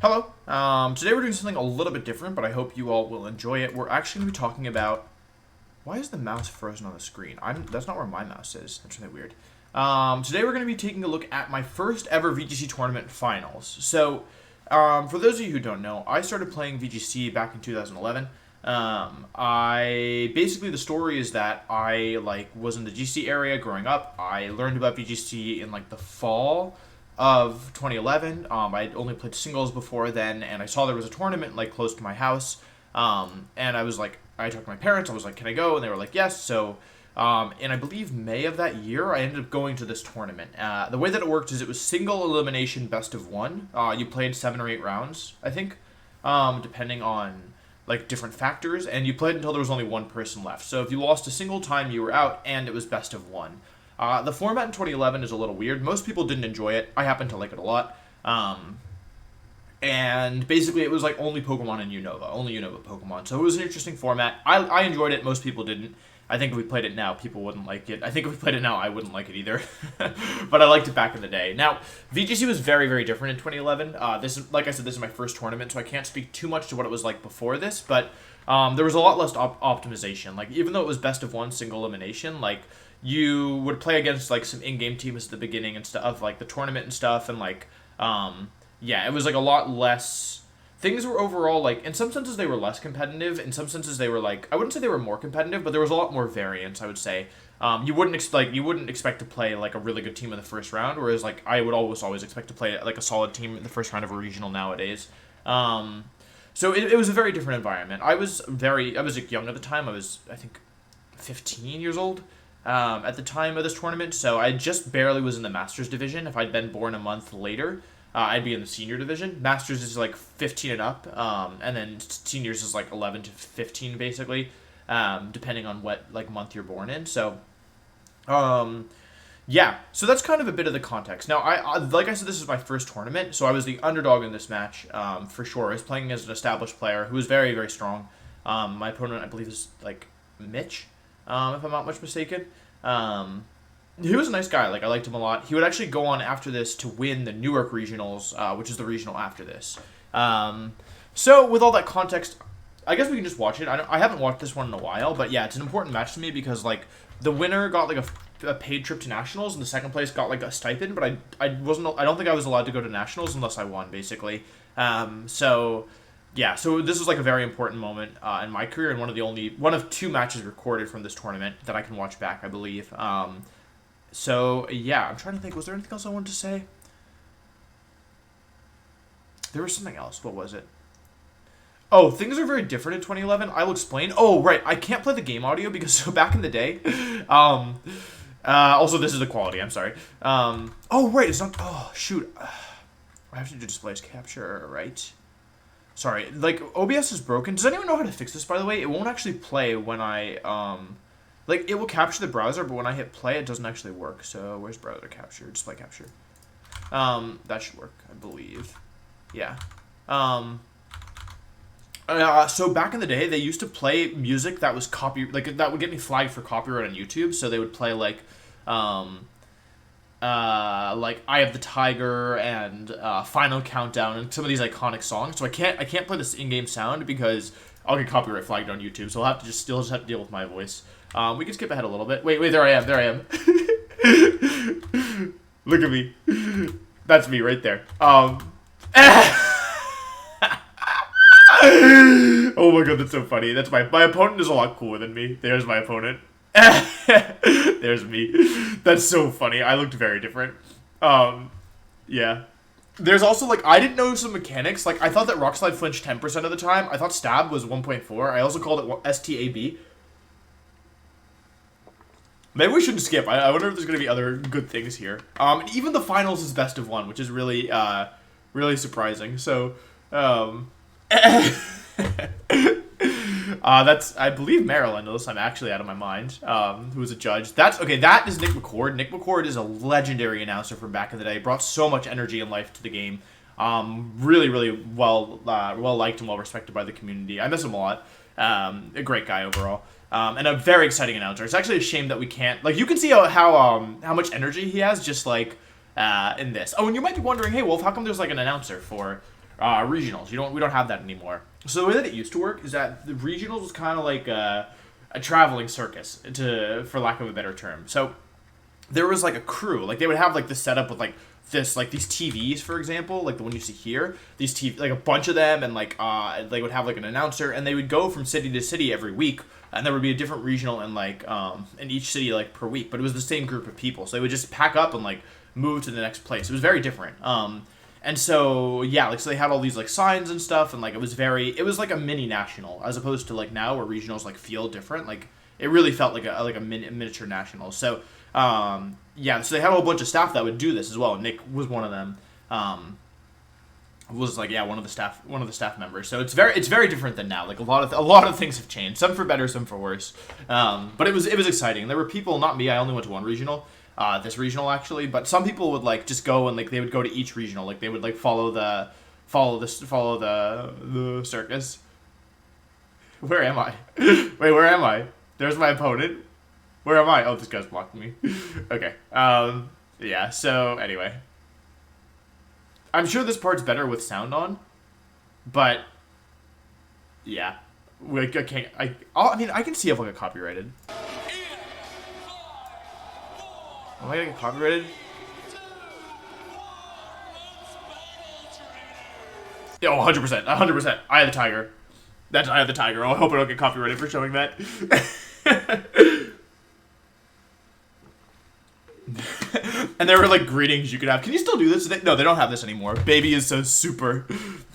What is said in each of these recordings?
Hello. Today we're doing something a little bit different, but I hope you all will enjoy it. We're actually going to be talking about why is the mouse frozen on the screen. That's not where my mouse is. That's really weird. Today we're going to be taking a look at my first ever VGC tournament finals. So, for those of you who don't know, I started playing VGC back in 2011. The story is that I was in the GC area growing up. I learned about VGC in the fall of 2011. I'd only played singles before then, and I saw there was a tournament close to my house. And I was I talked to my parents. I was like, "Can I go?" And they were like, "Yes." So, in I believe May of that year, I ended up going to this tournament. The way that it worked is it was single elimination, best of one. You played 7 or 8 rounds, I think, depending on different factors, and you played until there was only one person left. So if you lost a single time, you were out, and it was best of one. The format in 2011 is a little weird. Most people didn't enjoy it. I happen to like it a lot. And basically it was only Pokemon and Unova. Only Unova Pokemon. So it was an interesting format. I enjoyed it. Most people didn't. I think if we played it now, people wouldn't like it. I think if we played it now, I wouldn't like it either. But I liked it back in the day. Now, VGC was very, very different in 2011. This is, like I said, this is my first tournament, so I can't speak too much to what it was like before this. But there was a lot less optimization. Even though it was best of one single elimination, you would play against some in-game teams at the beginning and stuff of the tournament and stuff, and yeah, it was a lot less. Things were overall in some senses they were less competitive. In some senses they were I wouldn't say they were more competitive, but there was a lot more variance. I would say you wouldn't expect to play a really good team in the first round, whereas I would always expect to play a solid team in the first round of a regional nowadays. So it was a very different environment. I was young at the time. I was, I think, 15 years old at the time of this tournament, so I just barely was in the Masters division. If I'd been born a month later, I'd be in the senior division. Masters is 15 and up, and then seniors is 11 to 15 basically, depending on what month you're born in. So, yeah. So that's kind of a bit of the context. Now, I like I said, this is my first tournament, so I was the underdog in this match, for sure. I was playing as an established player who was very, very strong. My opponent, I believe, is Mitch, if I'm not much mistaken. He was a nice guy. I liked him a lot. He would actually go on after this to win the Newark Regionals, which is the regional after this. So with all that context, I guess we can just watch it. I haven't watched this one in a while, but yeah, it's an important match to me because the winner got a paid trip to nationals, and the second place got a stipend. But I don't think I was allowed to go to nationals unless I won, basically. So yeah, so this is a very important moment in my career, and one of 2 matches recorded from this tournament that I can watch back, I believe. So, yeah, I'm trying to think. Was there anything else I wanted to say? There was something else. What was it? Oh, things are very different in 2011. I'll explain. Oh, right. I can't play the game audio because so back in the day. Also, this is the quality. I'm sorry. Oh, right. It's not. Oh, shoot. I have to do displays capture, right? Sorry. OBS is broken. Does anyone know how to fix this, by the way? It won't actually play when I, it will capture the browser, but when I hit play, it doesn't actually work. So, where's browser capture? Display capture. That should work, I believe. Yeah. So back in the day, they used to play music that was that would get me flagged for copyright on YouTube. So they would play Eye of the Tiger and Final Countdown and some of these iconic songs. So I can't play this in-game sound because I'll get copyright flagged on YouTube. So I'll have to still have to deal with my voice. We can skip ahead a little bit. Wait, there I am. Look at me. That's me right there. Oh my god, that's so funny. That's my opponent is a lot cooler than me. There's my opponent. There's me. That's so funny. I looked very different. Yeah. There's also, I didn't know some mechanics. I thought that Rock Slide flinched 10% of the time. I thought Stab was 1.4. I also called it STAB. Maybe we shouldn't skip. I wonder if there's going to be other good things here. Even the finals is best of one, which is really, really surprising. So, that's, I believe, Maryland, unless I'm actually out of my mind, who was a judge. That is Nick McCord. Nick McCord is a legendary announcer from back in the day. Brought so much energy and life to the game. Really, really well liked and well respected by the community. I miss him a lot. A great guy overall. And a very exciting announcer. It's actually a shame that we can't, you can see how much energy he has just in this. Oh, and you might be wondering, hey, Wolf, how come there's an announcer for regionals. We don't have that anymore. So the way that it used to work is that the regionals was kind of like a traveling circus, for lack of a better term. So there was like a crew, like they would have like the setup with like this, like these TVs, for example, like the one you see here, these TV, like a bunch of them, and like they would have like an announcer, and they would go from city to city every week, and there would be a different regional in like in each city like per week, but it was the same group of people, so they would just pack up and like move to the next place. It was very different. And so yeah, like so they had all these like signs and stuff, and like it was like a mini national, as opposed to like now where regionals like feel different. Like it really felt like a miniature national. So yeah, so they had a whole bunch of staff that would do this as well. Nick was one of them. Was like one of the staff members. So it's very different than now. Like a lot of things have changed. Some for better, some for worse. But it was exciting. There were people, not me. I only went to one regional. This regional actually, but some people would like just go and like they would go to each regional. Like they would like follow the circus. Where am I? Wait, where am I? There's my opponent. Where am I? Oh, this guy's blocking me. Okay. Yeah, so anyway. I'm sure this part's better with sound on, but yeah. Like, I mean, I can see if I get copyrighted. Am I gonna get copyrighted? Yeah, 100%. 100%. Eye of the Tiger. That's Eye of the Tiger. I hope I don't get copyrighted for showing that. And there were like greetings you could have. Can you still do this? No, they don't have this anymore. Baby is so super.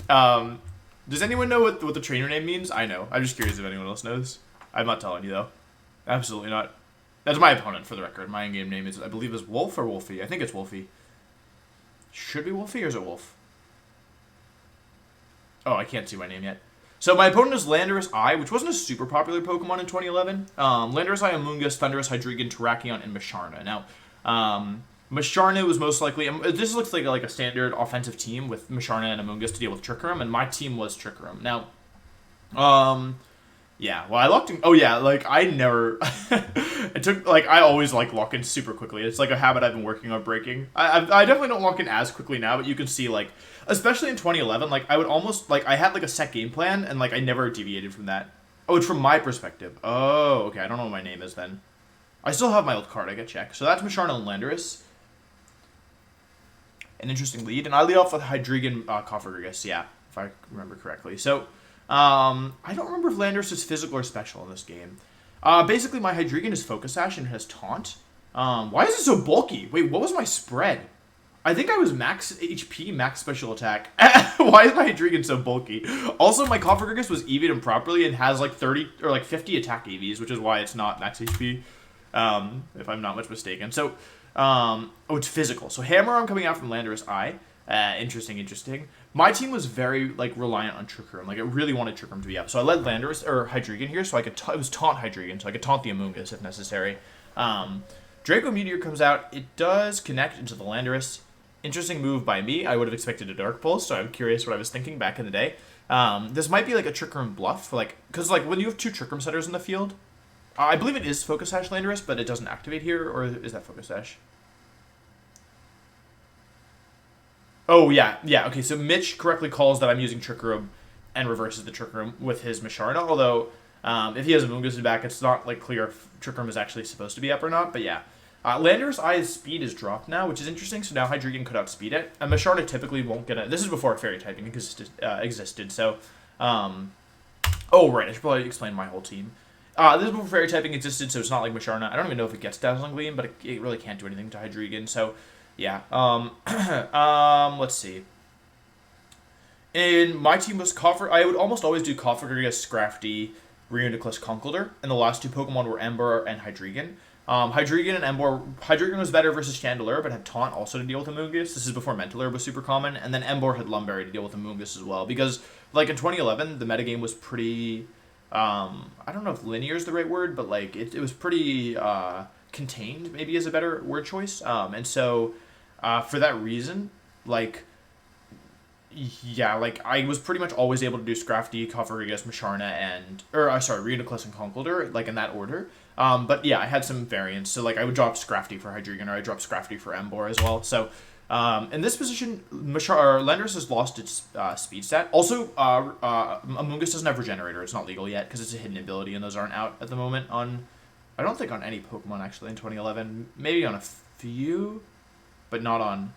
Does anyone know what the trainer name means? I know. I'm just curious if anyone else knows. I'm not telling you though. Absolutely not. That's my opponent, for the record. My in-game name is, I believe, is Wolf or Wolfey. I think it's Wolfey. Should be Wolfey, or is it Wolf? Oh, I can't see my name yet. So my opponent is Landorus I, which wasn't a super popular Pokemon in 2011. Landorus I, Amoonguss, Thundurus, Hydreigon, Terrakion, and Musharna. Now, Musharna was most likely... this looks like a standard offensive team with Musharna and Amoonguss to deal with Trick Room, and my team was Trick Room. Now, yeah, well, I locked in... Oh, yeah, like, I never... I always, like, lock in super quickly. It's, like, a habit I've been working on breaking. I definitely don't lock in as quickly now, but you can see, like... Especially in 2011, like, I would almost... Like, I had, like, a set game plan, and, like, I never deviated from that. Oh, it's from my perspective. Oh, okay, I don't know what my name is, then. I still have my old card, I gotta check. So that's Musharna and Landorus. An interesting lead. And I lead off with Hydreigon, Cofagrigus, yeah, if I remember correctly. So... I don't remember if Landorus is physical or special in this game. Basically, my Hydreigon is Focus Sash and has Taunt. Why is it so bulky? Wait, what was my spread? I think I was max HP, max special attack. Why is my Hydreigon so bulky? Also, my Cofagrigus was EV'd improperly and has like 30 or like 50 attack EVs, which is why it's not max HP, if I'm not much mistaken. So, oh, it's physical. So Hammer Arm coming out from Landorus I. Interesting. My team was very, like, reliant on Trick Room. Like, it really wanted Trick Room to be up. So I led Landorus, or Hydreigon here, so I could, it was Taunt Hydreigon, so I could taunt the Amoonguss if necessary. Draco Meteor comes out. It does connect into the Landorus. Interesting move by me. I would have expected a Dark Pulse, so I'm curious what I was thinking back in the day. This might be, like, a Trick Room bluff, for, like, because, like, when you have two Trick Room setters in the field, I believe it is Focus Sash Landorus, but it doesn't activate here, or is that Focus Sash? Oh, yeah, okay, so Mitch correctly calls that I'm using Trick Room and reverses the Trick Room with his Musharna, although if he has Amoonguss back, it's not, like, clear if Trick Room is actually supposed to be up or not, but yeah. Landorus I's speed is dropped now, which is interesting, so now Hydreigon could outspeed it, and Musharna typically won't get it. This is before Fairy typing existed, so, oh, right, I should probably explain my whole team. This is before Fairy typing existed, so it's not like Musharna. I don't even know if it gets Dazzling Gleam, but it really can't do anything to Hydreigon, so... Yeah, let's see. In my team was I would almost always do Cofagrigus, Scrafty, Reuniclus, Conkeldurr, and the last two Pokemon were Ember and Hydreigon. Hydreigon and Ember, Hydreigon was better versus Chandelure, but had Taunt also to deal with Amoonguss. This is before Mental Herb was super common, and then Ember had Lumberry to deal with Amoonguss as well, because, like, in 2011, the metagame was pretty, I don't know if linear is the right word, but, like, it was pretty, contained, maybe is a better word choice, and so... for that reason, like, yeah, like, I was pretty much always able to do Scrafty, Cofagrigus, Musharna, Reuniclus and Conkeldurr, like, in that order. But, yeah, I had some variants. So, like, I would drop Scrafty for Hydreigon, or I would drop Scrafty for Ember as well. So, In this position, Landorus has lost its speed stat. Also, Amoonguss doesn't have Regenerator. It's not legal yet because it's a hidden ability, and those aren't out at the moment on... I don't think on any Pokemon, actually, in 2011. Maybe on a few, but not on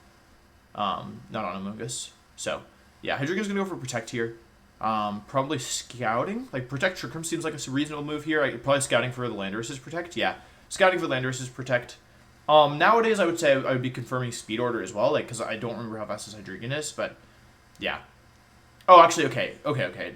Amoonguss. So, yeah, Hydreigon's going to go for Protect here. Probably Scouting. Like, Protect Trick Room seems like a reasonable move here. Probably Scouting for the Landorus's Protect. Yeah, Scouting for Landorus's Protect. Nowadays, I would say I would be confirming Speed Order as well, like, because I don't remember how fast this Hydreigon is, but, yeah. Oh, actually, okay.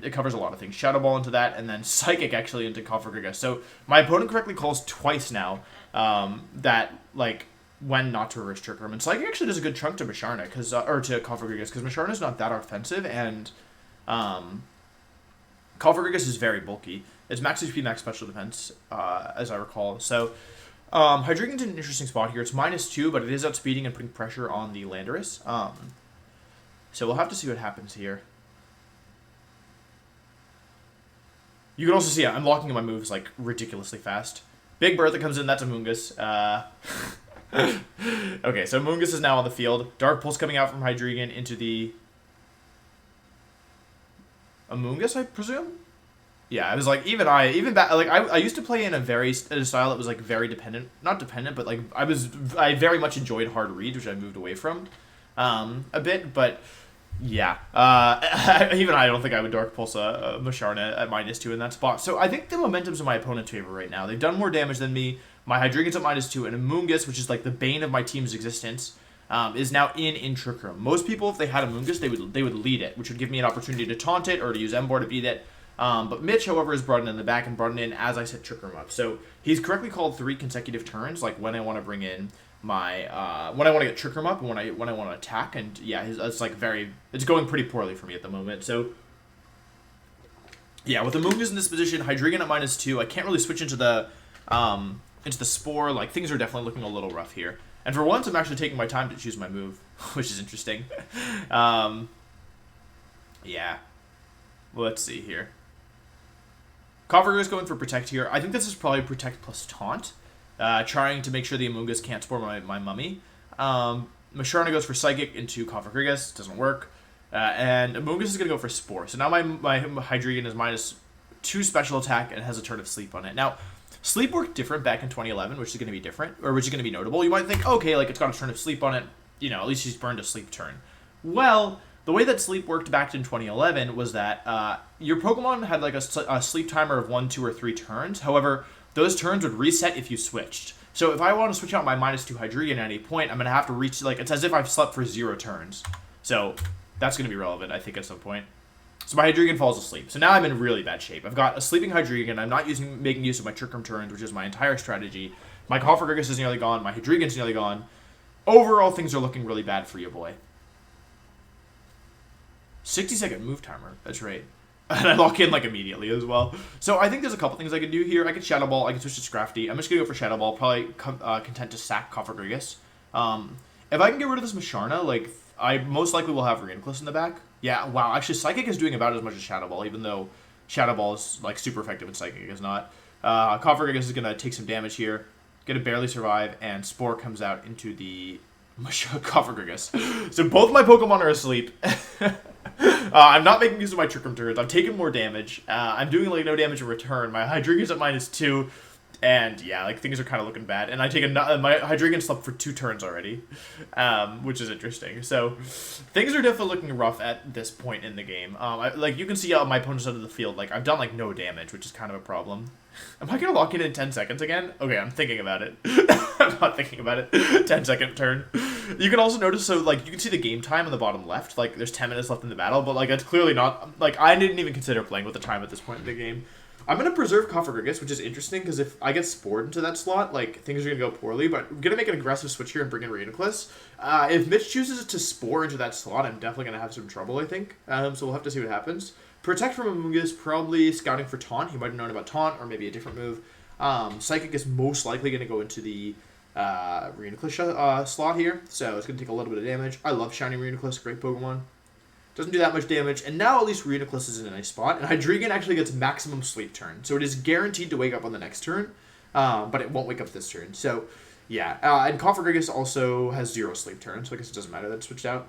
It covers a lot of things. Shadow Ball into that, and then Psychic, actually, into Cofagrigus. So, my opponent correctly calls twice now, that, like, when not to reverse Trick Room. And Psychic actually does a good chunk to Musharna, or to Cofagrigus, because Musharna's not that offensive, and, Cofagrigus is very bulky. It's max HP, max special defense, as I recall. So, Hydreigon's in an interesting spot here. It's -2, but it is outspeeding and putting pressure on the Landorus. So we'll have to see what happens here. You can also see I'm locking in my moves like ridiculously fast. Big Bertha comes in. That's Amoonguss. Okay, so Amoonguss is now on the field. Dark Pulse coming out from Hydreigon into the Amoonguss, I presume. Yeah, I was like, I used to play in a style that was like very not dependent, but like I very much enjoyed hard reads, which I moved away from, a bit, but yeah, even I don't think I would Dark Pulse a Musharna at -2 in that spot. So I think the momentum's in my opponent's favor right now. They've done more damage than me. My Hydreigon's at -2, and Amoonguss, which is like the bane of my team's existence, is now in Trick Room. Most people, if they had Amoonguss, they would lead it, which would give me an opportunity to taunt it or to use Emboar to beat it. But Mitch, however, is brought in the back and brought in as I set Trick Room up. So he's correctly called 3 consecutive turns, like when I want to bring in my when I want to get Trick Room up and when I want to attack. And yeah, it's going pretty poorly for me at the moment. So yeah, with Amoonguss in this position, Hydreigon at -2, I can't really switch into the Spore. Like, things are definitely looking a little rough here. And for once, I'm actually taking my time to choose my move, which is interesting. Yeah. Let's see here. Cofagrigus going for Protect here. I think this is probably Protect plus Taunt, trying to make sure the Amoonguss can't spore my mummy. Musharna goes for Psychic into Cofagrigus. Doesn't work. And Amoonguss is going to go for Spore. So now my Hydreigon is -2 special attack and has a turn of Sleep on it. Now, Sleep worked different back in 2011, which is going to be different, or which is going to be notable. You might think, okay, like, it's got a turn of Sleep on it. You know, at least she's burned a Sleep turn. Well, the way that Sleep worked back in 2011 was that your Pokemon had like a sleep timer of 1, 2, or 3 turns. However, those turns would reset if you switched. So if I want to switch out my -2 Hydreigon at any point, I'm going to have to reach, like, it's as if I've slept for 0 turns. So that's going to be relevant, I think, at some point. So my Hydreigon falls asleep. So now I'm in really bad shape. I've got a sleeping Hydreigon. I'm not making use of my Trick Room turns, which is my entire strategy. My Cofagrigus is nearly gone. My Hydreigon's nearly gone. Overall, things are looking really bad for you, boy. 60-second move timer. That's right. And I lock in, like, immediately as well. So I think there's a couple things I could do here. I could Shadow Ball. I could switch to Scrafty. I'm just going to go for Shadow Ball. Probably content to sack Cofagrigus. If I can get rid of this Musharna, like, I most likely will have Reuniclus in the back. Yeah, wow. Actually, Psychic is doing about as much as Shadow Ball, even though Shadow Ball is, like, super effective and Psychic is not. Cofagrigus is going to take some damage here. Going to barely survive, and Spore comes out into the Cofagrigus. So both my Pokemon are asleep. I'm not making use of my Trick Room turns. I'm taking more damage. I'm doing, like, no damage in return. My Hydreigon's at -2. And yeah, like, things are kind of looking bad. And I take my Hydreigon slept for 2 turns already, which is interesting. So things are definitely looking rough at this point in the game. Like, you can see my opponent's out of the field. Like, I've done, like, no damage, which is kind of a problem. Am I going to lock in 10 seconds again? Okay, I'm thinking about it. I'm not thinking about it. 10-second turn. You can also notice, so, like, you can see the game time on the bottom left. Like, there's 10 minutes left in the battle, but, like, that's clearly not... Like, I didn't even consider playing with the time at this point in the game. I'm going to preserve Cofagrigus, which is interesting, because if I get spored into that slot, like, things are going to go poorly, but I'm going to make an aggressive switch here and bring in Reuniclus. If Mitch chooses to spore into that slot, I'm definitely going to have some trouble, I think. So we'll have to see what happens. Protect from Amoonguss, probably scouting for Taunt. He might have known about Taunt, or maybe a different move. Psychic is most likely going to go into the Reuniclus slot here, so it's going to take a little bit of damage. I love Shiny Reuniclus, great Pokemon. Doesn't do that much damage, and now at least Reuniclus is in a nice spot, and Hydreigon actually gets maximum sleep turn, so it is guaranteed to wake up on the next turn, but it won't wake up this turn. So Yeah, and Cofagrigus also has 0 sleep turn, so I guess it doesn't matter that it switched out.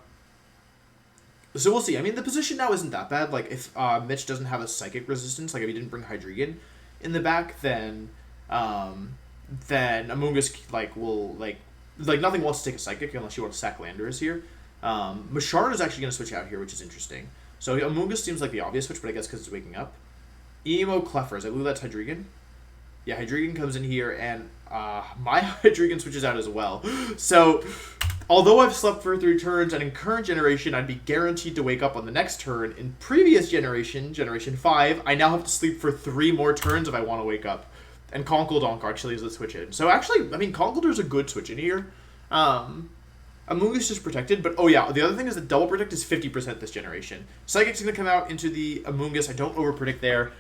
So we'll see. I mean, the position now isn't that bad. Like, if Mitch doesn't have a psychic resistance, like if he didn't bring Hydreigon in the back, then Amoonguss, like, will, like nothing wants to take a psychic unless you want to sack Landorus here. Macharna is actually going to switch out here, which is interesting. So Amoonguss seems like the obvious switch, but I guess because it's waking up. Emo Cleffers. I believe that's Hydreigon. Yeah, Hydreigon comes in here, and my Hydreigon switches out as well. So, although I've slept for 3 turns, and in current generation, I'd be guaranteed to wake up on the next turn, in previous generation, Generation 5, I now have to sleep for 3 more turns if I want to wake up. And Conkeldonk actually is the switch in. So actually, I mean, Conkeldur's a good switch in here. Amoonguss is protected, but oh yeah, the other thing is that Double Protect is 50% this generation. Psychic's going to come out into the Amoonguss. I don't over-predict there.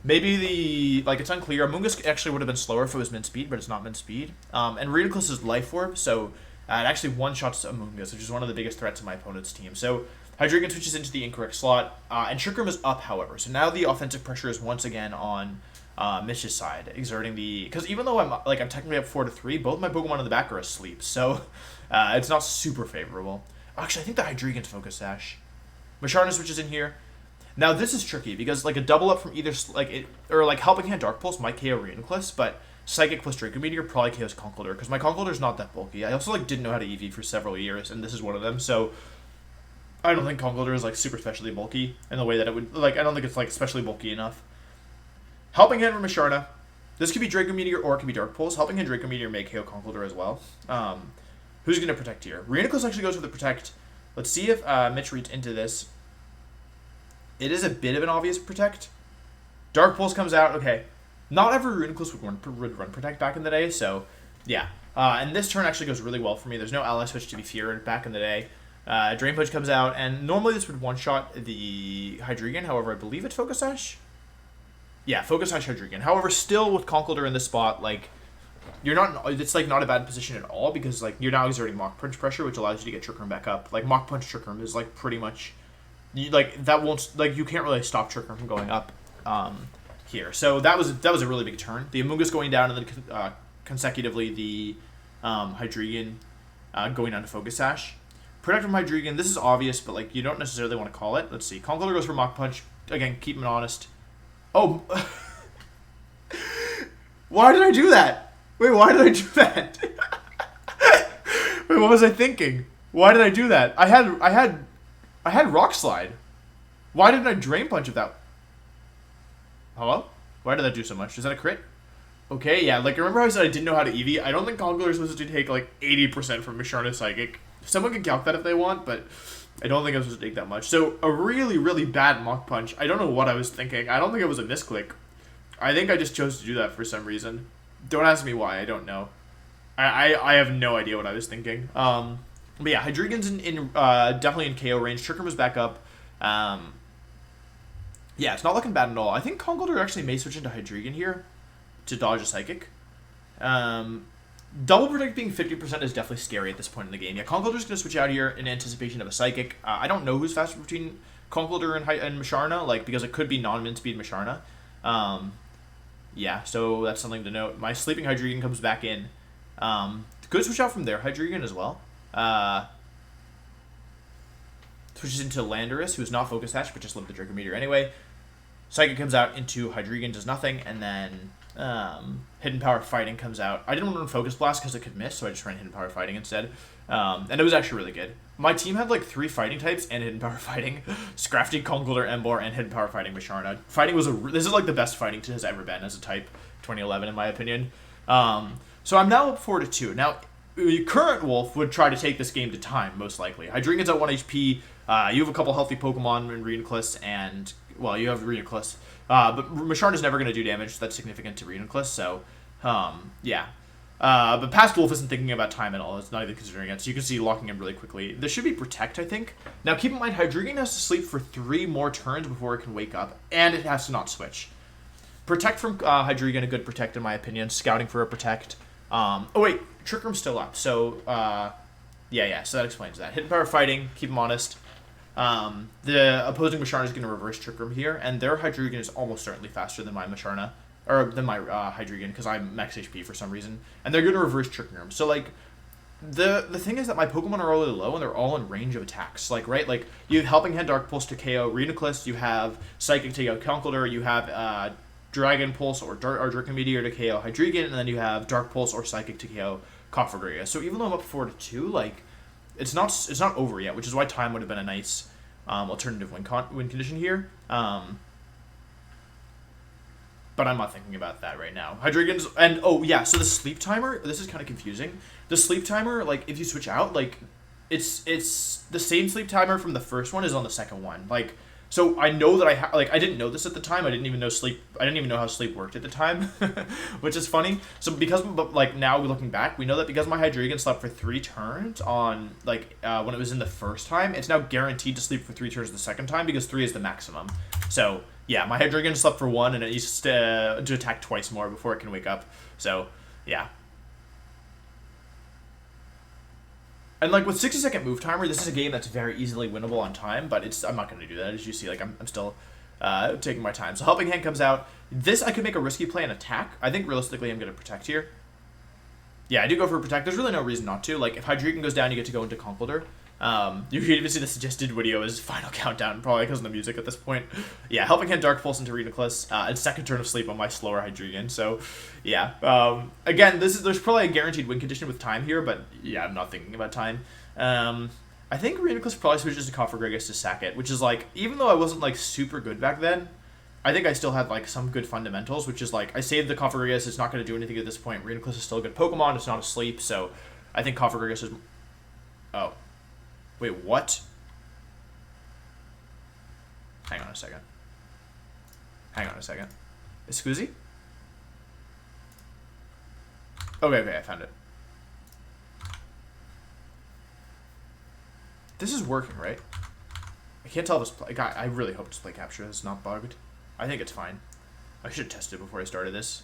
Maybe it's unclear. Amoonguss actually would have been slower if it was min speed, but it's not min speed. And Reuniclus is Life Orb, so it actually one-shots Amoonguss, which is one of the biggest threats of my opponent's team. So Hydreigon switches into the incorrect slot, and Trick Room is up, however. So now the offensive pressure is once again on Mitch's side, exerting the... Because even though I'm technically up 4-3, both my Pokemon in the back are asleep, so it's not super favorable. Actually, I think the Hydreigon's Focus Sash. Macharna switches in here. Now this is tricky because like a double up from either Helping Hand Dark Pulse might KO Reuniclus, but Psychic plus Draco Meteor probably KOs Conkeldurr because my Conkeldurr's not that bulky. I also didn't know how to EV for several years, and this is one of them. So I don't think Conkeldurr is super specially bulky in the way that it would I don't think it's especially bulky enough. Helping Hand from Macharna. This could be Draco Meteor or it could be Dark Pulse. Helping Hand Draco Meteor may KO Conkeldurr as well. Who's going to protect here? Reuniclus actually goes for the protect. Let's see if Mitch reads into this. It is a bit of an obvious protect. Dark Pulse comes out. Okay. Not every Reuniclus would run protect back in the day, so yeah. And this turn actually goes really well for me. There's no ally switch to be feared back in the day. Drain Punch comes out, and normally this would one-shot the Hydreigon. However, I believe it's Focus Sash. Yeah, Focus Sash Hydreigon. However, still with Conkeldurr in this spot, you're not. It's not a bad position at all because you're now exerting Mach Punch pressure, which allows you to get Trick Room back up. Mach Punch Trick Room is pretty much. That won't you can't really stop Trick Room from going up here. So that was a really big turn. The Amoonguss going down and then consecutively the Hydreigon going down to Focus Sash. Protect from Hydreigon. This is obvious, but you don't necessarily want to call it. Let's see. Conkeldurr goes for Mach Punch. Again, keep him honest. Oh, why did I do that? Wait, why did I do that? Wait, what was I thinking? Why did I do that? I had Rock Slide. Why didn't I Drain Punch of that? Hello? Why did that do so much? Is that a crit? Okay, yeah. Remember how I said I didn't know how to EV? I don't think Conkeldurr is supposed to take 80% from Macharna Psychic. Someone can calc that if they want, but I don't think I was supposed to take that much. So a really, really bad Mach Punch. I don't know what I was thinking. I don't think it was a misclick. I think I just chose to do that for some reason. Don't ask me why. I don't know. I have no idea what I was thinking. But yeah, Hydreigon's definitely in KO range. Trick Room is back up. Yeah, it's not looking bad at all. I think Conkeldurr actually may switch into Hydreigon here to dodge a Psychic. Double Protect being 50% is definitely scary at this point in the game. Yeah, Conkeldurr's going to switch out here in anticipation of a Psychic. I don't know who's faster between Conkeldurr and Macharna, because it could be non-min speed Macharna. Yeah, so that's something to note. My Sleeping Hydreigon comes back in. Good switch out from there. Hydreigon as well. Switches into Landorus, who is not Focus Sash, but just lived the Draco Meteor anyway. Psychic comes out into Hydreigon, does nothing, and then Hidden Power Fighting comes out. I didn't run Focus Blast because it could miss, so I just ran Hidden Power Fighting instead. And it was actually really good. My team had 3 Fighting types and Hidden Power Fighting. Scrafty, Conkeldurr, Emboar, and Hidden Power Fighting Macharna. Fighting was this is the best Fighting has ever been as a type, 2011 in my opinion. So I'm now up 4-2. Now, current Wolf would try to take this game to time, most likely. Hydreigon's at 1 HP. You have a couple healthy Pokemon in Reuniclus, and, well, you have Reuniclus. But Macharna's never going to do damage that's significant to Reuniclus, so, yeah. But past Wolf isn't thinking about time at all. It's not even considering it, so you can see locking in really quickly. This should be Protect, I think. Now, keep in mind, Hydreigon has to sleep for 3 more turns before it can wake up, and it has to not switch. Protect from Hydreigon, a good Protect in my opinion. Scouting for a Protect. Oh, wait. Trick Room's still up, so, yeah, so that explains that. Hidden Power Fighting, keep him honest. The opposing Macharna is going to reverse Trick Room here, and their Hydreigon is almost certainly faster than my Macharna. than my Hydreigon, because I'm max HP for some reason, and they're going to reverse Trick Room. So like, the thing is that my Pokemon are really low and they're all in range of attacks. Like, right, like you have Helping Hand, Dark Pulse to KO Reuniclus, you have Psychic to KO Conkeldurr, you have Dragon Pulse or Draco Meteor to KO Hydreigon, and then you have Dark Pulse or Psychic to KO Cofagrigus. So even though I'm up 4-2, like it's not over yet, which is why time would have been a nice alternative win condition here. But I'm not thinking about that right now. Hydreigon's, and oh yeah, so the sleep timer, this is kind of confusing. The sleep timer, like if you switch out, like it's the same sleep timer from the first one is on the second one. Like, so I know that I didn't know this at the time. I didn't even know how sleep worked at the time, which is funny. So but like now looking back, we know that because my Hydreigon slept for 3 turns on like when it was in the first time, it's now guaranteed to sleep for 3 turns the second time because 3 is the maximum. So yeah, my Hydreigon slept for 1 and it needs to attack twice more before it can wake up. So yeah. And like with 60-second move timer, this is a game that's very easily winnable on time, but I'm not going to do that. As you see, like I'm still taking my time. So Helping Hand comes out. This I could make a risky play and attack. I think realistically I'm going to Protect here. Yeah, I do go for Protect. There's really no reason not to. Like if Hydreigon goes down, you get to go into Conkeldurr. You can even see the suggested video is Final Countdown, probably because of the music at this point. Yeah, Helping Hand, Dark Pulse into Reuniclus, and second turn of Sleep on my slower Hydreigon. So, yeah. Again, there's probably a guaranteed win condition with time here, but yeah, I'm not thinking about time. I think Reuniclus probably switches to Cofagrigus to sack it, which is like, even though I wasn't like super good back then, I think I still had like some good fundamentals, which is like, I saved the Cofagrigus, it's not going to do anything at this point. Reuniclus is still a good Pokemon, it's not asleep, so I think Cofagrigus is... Oh. Wait, what? Hang on a second. Excuse? Okay, I found it. This is working, right? I can't tell if this play... I really hope display capture is not bugged. I think it's fine. I should have tested before I started this.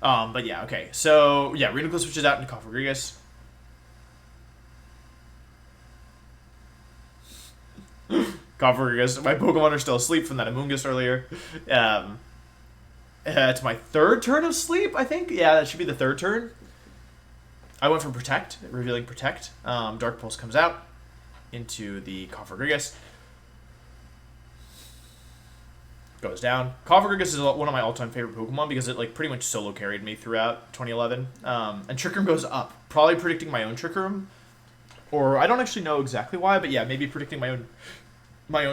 But yeah, okay. So, yeah, Reuniclus switches out into Cofagrigus. Cofagrigus. My Pokemon are still asleep from that Amoonguss earlier. It's my 3rd turn of sleep, I think. Yeah, that should be the 3rd turn. I went for Protect, revealing Protect. Dark Pulse comes out into the Cofagrigus. Goes down. Cofagrigus is one of my all-time favorite Pokemon because it like pretty much solo carried me throughout 2011. And Trick Room goes up, probably predicting my own Trick Room. Or I don't actually know exactly why, but yeah, maybe predicting my own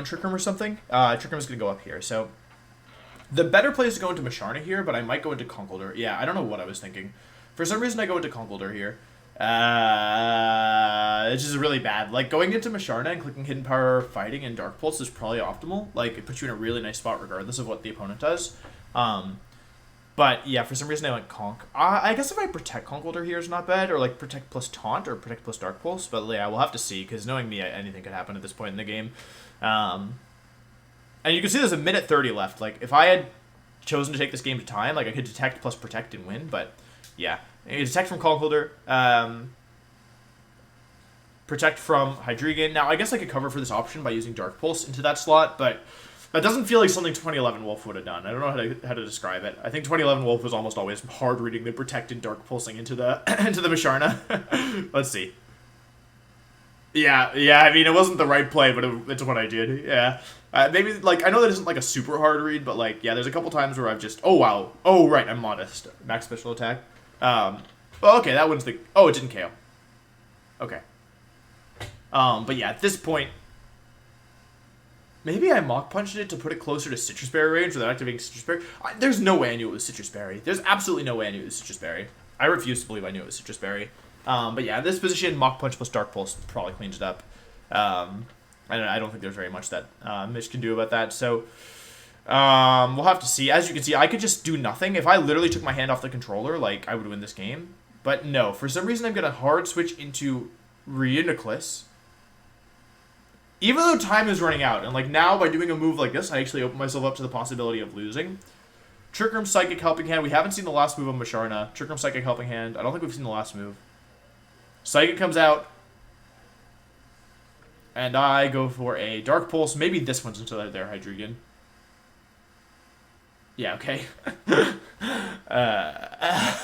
Trick Room or something. Trick Room is going to go up here. So the better play is to go into Musharna here, but I might go into Conkeldurr. Yeah, I don't know what I was thinking. For some reason, I go into Conkeldurr here. It's just really bad. Like, going into Musharna and clicking Hidden Power Fighting and Dark Pulse is probably optimal. Like, it puts you in a really nice spot regardless of what the opponent does. But, yeah, for some reason I went Conk. I guess if I Protect Conkeldurr here is not bad, or, like, Protect plus Taunt, or Protect plus Dark Pulse. But, yeah, we'll have to see, because knowing me, anything could happen at this point in the game. And you can see there's a minute 30 left. Like, if I had chosen to take this game to time, like, I could Detect plus Protect and win, but, yeah. Detect from Conkeldurr, Protect from Hydreigon. Now, I guess I could cover for this option by using Dark Pulse into that slot, but that doesn't feel like something 2011 Wolf would have done. I don't know how to describe it. I think 2011 Wolf was almost always hard reading the Protect and Dark Pulsing into the into the Musharna. Let's see. Yeah. I mean, it wasn't the right play, but it's what I did. Yeah. Maybe, like, I know that isn't, like, a super hard read, but, like, yeah, there's a couple times where I've just... Oh, wow. Oh, right, I'm modest. Max Special Attack. Well, okay, that one's the... Oh, it didn't KO. Okay. But yeah, at this point... Maybe I Mach Punched it to put it closer to Citrus Berry range without activating Citrus Berry. There's no way I knew it was Citrus Berry. There's absolutely no way I knew it was Citrus Berry. I refuse to believe I knew it was Citrus Berry. But yeah, this position, Mach Punch plus Dark Pulse probably cleans it up. I don't think there's very much that Mitch can do about that. So we'll have to see. As you can see, I could just do nothing. If I literally took my hand off the controller, like, I would win this game. But no, for some reason I'm going to hard switch into Reuniclus. Even though time is running out. And like now, by doing a move like this, I actually open myself up to the possibility of losing. Trick Room, Psychic, Helping Hand. We haven't seen the last move of Musharna. Trick Room, Psychic, Helping Hand. I don't think we've seen the last move. Psychic comes out. And I go for a Dark Pulse. Maybe this one's into their Hydreigon. Yeah, okay.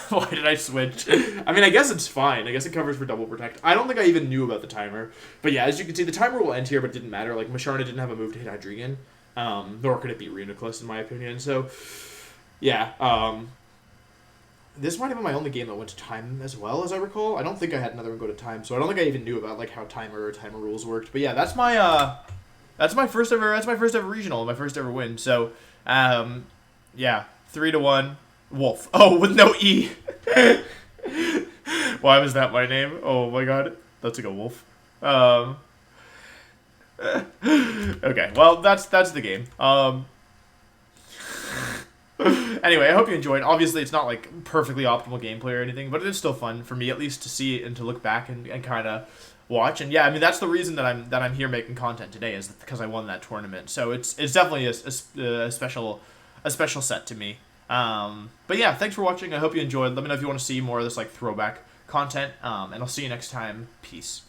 Why did I switch? I mean, I guess it's fine. I guess it covers for double protect. I don't think I even knew about the timer. But yeah, as you can see, the timer will end here, but it didn't matter. Like, Masharna didn't have a move to hit Hydreigon. Nor could it beat Reuniclus, in my opinion. So, yeah. This might have been my only game that went to time as well, as I recall. I don't think I had another one go to time, so I don't think I even knew about, like, how timer or timer rules worked. But yeah, that's my first ever regional, my first ever win. So, yeah, 3-1, Wolf. Oh, with no E. Why was that my name? Oh my god, that's like a wolf. Okay, well, that's the game. Anyway, I hope you enjoyed. Obviously, it's not like perfectly optimal gameplay or anything, but it is still fun for me, at least, to see it and to look back and kind of watch. And yeah, I mean, that's the reason that I'm here making content today, is because I won that tournament. So it's definitely a special set to me. But yeah, thanks for watching. I hope you enjoyed. Let me know if you want to see more of this like throwback content. And I'll see you next time. Peace.